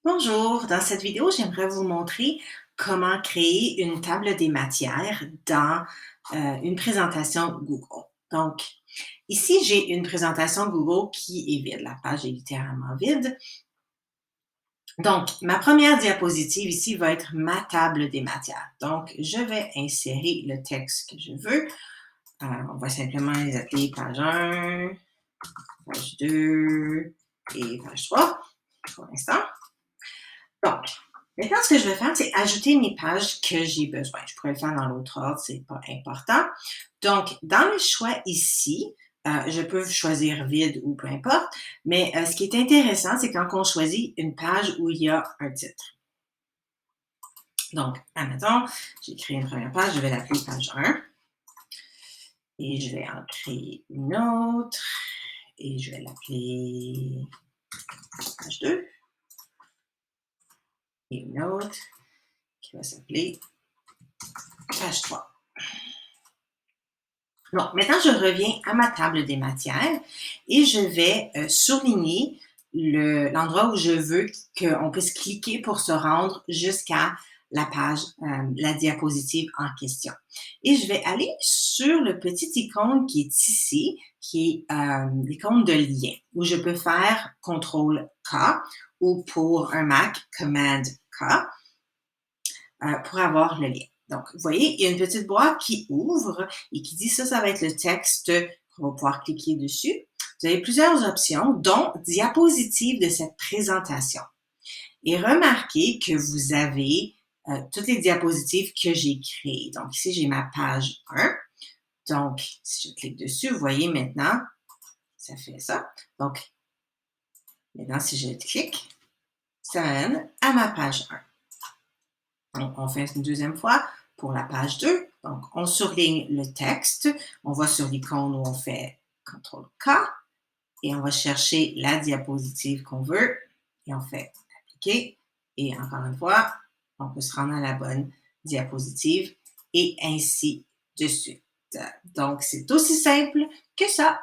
Bonjour, dans cette vidéo, j'aimerais vous montrer comment créer une table des matières dans une présentation Google. Donc, ici, j'ai une présentation Google qui est vide. La page est littéralement vide. Donc, ma première diapositive ici va être ma table des matières. Donc, je vais insérer le texte que je veux. On va simplement les appeler page 1, page 2 et page 3 pour l'instant. Donc, maintenant, ce que je vais faire, c'est ajouter mes pages que j'ai besoin. Je pourrais le faire dans l'autre ordre, c'est pas important. Donc, dans le choix ici, je peux choisir vide ou peu importe, mais ce qui est intéressant, c'est quand on choisit une page où il y a un titre. Donc, admettons, j'ai créé une première page, je vais l'appeler page 1 et je vais en créer une autre et je vais l'appeler page 2 et une autre qui va s'appeler page 3. Bon, maintenant, je reviens à ma table des matières et je vais souligner l'endroit où je veux qu'on puisse cliquer pour se rendre jusqu'à la page, la diapositive en question. Et je vais aller sur le petit icône qui est ici, qui est l'icône de lien, où je peux faire CTRL-K ou pour un Mac, Command-K pour avoir le lien. Donc, vous voyez, il y a une petite boîte qui ouvre et qui dit ça va être le texte qu'on va pouvoir cliquer dessus. Vous avez plusieurs options, dont diapositive de cette présentation. Et remarquez que vous avez toutes les diapositives que j'ai créées. Donc, ici, j'ai ma page 1. Donc, si je clique dessus, vous voyez maintenant, ça fait ça. Donc, maintenant, si je clique, ça mène à ma page 1. Donc, on fait une deuxième fois pour la page 2. Donc, on surligne le texte. On va sur l'icône où on fait CTRL-K et on va chercher la diapositive qu'on veut et on fait appliquer. Et encore une fois, on peut se rendre à la bonne diapositive et ainsi de suite. Donc, c'est aussi simple que ça.